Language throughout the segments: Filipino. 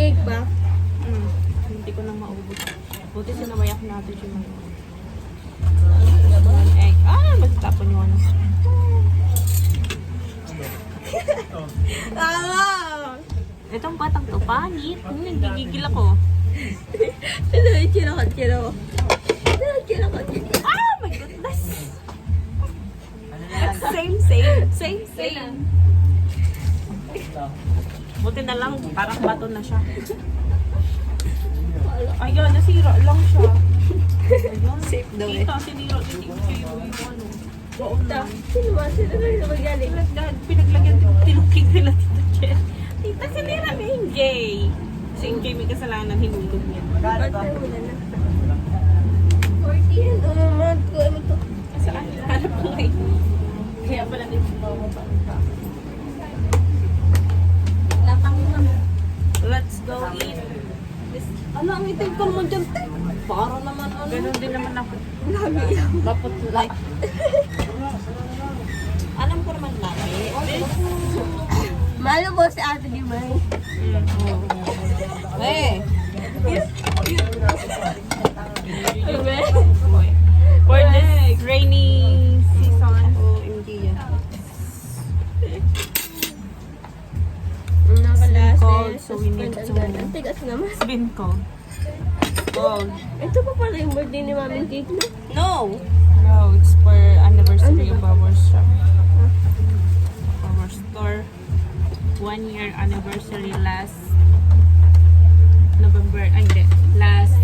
cake ba? Hindi ko nang maubos. Buti sinawayak natin yung mga egg. Magtapon yung ano. Itong batang to, pangit. Nagigigil ako. Kinakot. My goodness! Same. Buti na lang, parang bato na siya. Ayun, nasira lang siya. Ayun. Safe daw eh. Tita, sinira din yung ano. Sino ba? Sino na magaling? Pinaglagyan tinukig nila Tita Jen. Tita, sinira ni MJ. Si MJ may kasalanan, hinulog niya. Saan? Hanap ko ngayon. Kaya pala din bumababa. Let's go eat. Ano, ang itim ko naman dyan, te. Para naman ano. Ganun din naman ako. Lagi yan. Maputulay. Alam ko naman lagi. Malo mo si Ate Dimay. Ano ba? For this rainy season. Hindi yan. Nakalas cold, so we need to- Ang tigas naman. It's been cold. Cold. Ito pa pala yung birthday ni Mami Cake, no? No, it's for anniversary of our shop. Our store. 1 year anniversary last November, hindi, last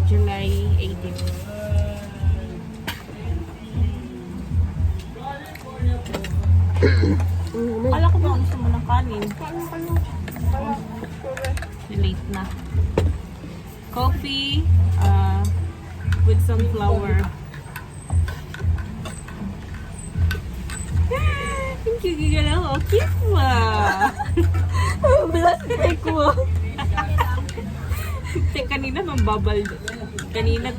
July 18. Akala ko ba gusto mo ng kanin? Late na. Coffee with some flour. Thank you, gigala ko. Cute mo. Bilas ni Cake mo. Kanina mambabal. Kanina,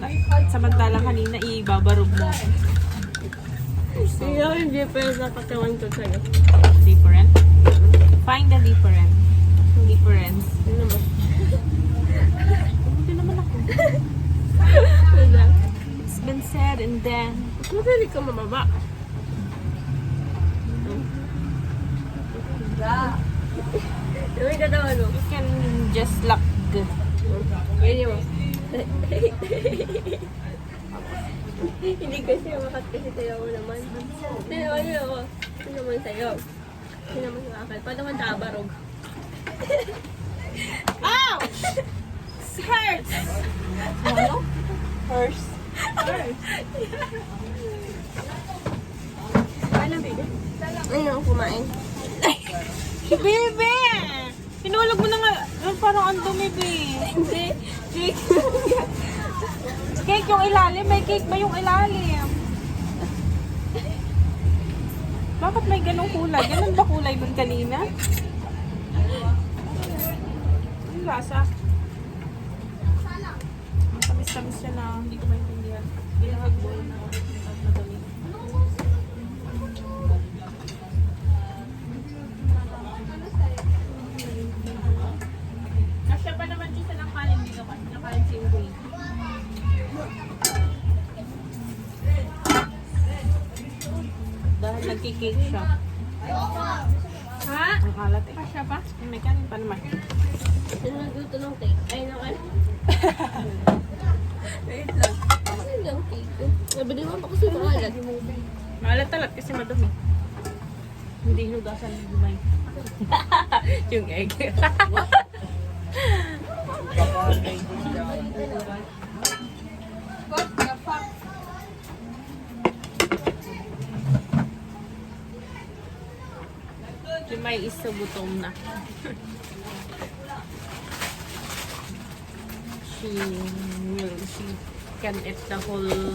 samantalang kanina ibabarog mo. Hindi ako yung difference na katawan ko sa'yo. Different? Find the difference. Ano ba? Hindi naman ako. Wala. It's been said and then, Madali ka mamaba. Yung katawan mo. you can just lock the... Ganyan mo. Hindi kasi makat kasi tayo ako naman. Tinawa niyo ako. Ito naman sa'yo. Ito naman yung akal. Paano naman tabarog? Ouch! It hurts! Ano? Hurts. Paano, baby? Ayun ako kumain. Bebe! Pinulog mo na nga. Parang ang dumi, be. Hindi. Cake. Cake yung ilalim. May cake ba yung ilalim? Bakit may ganong kulay? Ganon ba kulay nun kanina? Ang lasa. Ang tamis-tamis siya na hindi ko maintindihan. Binahag-boil na at madali. Kasya pa naman siya ng kanin dito kasi nakain si Uwe. Dahil nagkikake siya. Ha? Ang alat eh. Kasya pa? May kanin pa naman. Sino nagluto ng cake? Ay, nakan. Wait lang. Kasi lang cake. Sabi di mo pa kasi pangalan. Maalat-alat kasi madumi. Hindi hinugasan ng gumay. Yung egg. Yung may isa gutom na. she can eat the whole egg.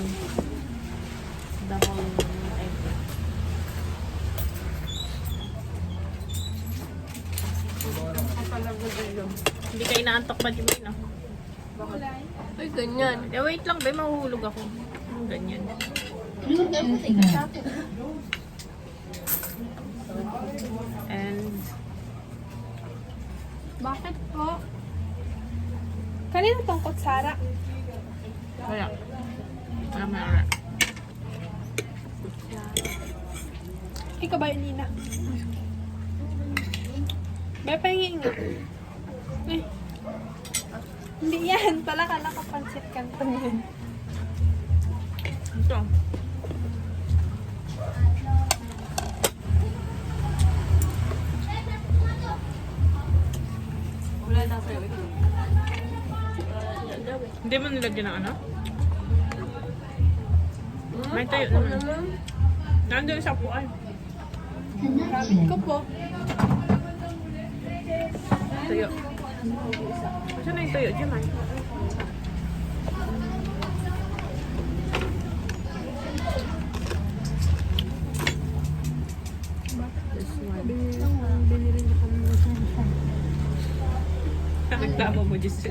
Hindi ka inaantok ba, Jimmy, no? Ay, ganyan. Eh, wait lang, ba? Mahuhulog ako. Ganyan. And Bakit po? Kanina tong kutsara. Wala. Wala mayroon. Ikaw ba yun, Nina? May pahingin nga. Eh. Hindi yan. Pala kala ka pansit canton yan. Ito. Wala na sa'yo. Wala daw eh. Hindi mo nilagyan ng ano? May tayo naman. Nandun sa puan. Rabbit ko po. Tayo. Saan na yung tayo? Diyan man. This one. Binili niya kami ng Nagtama mo, Jis.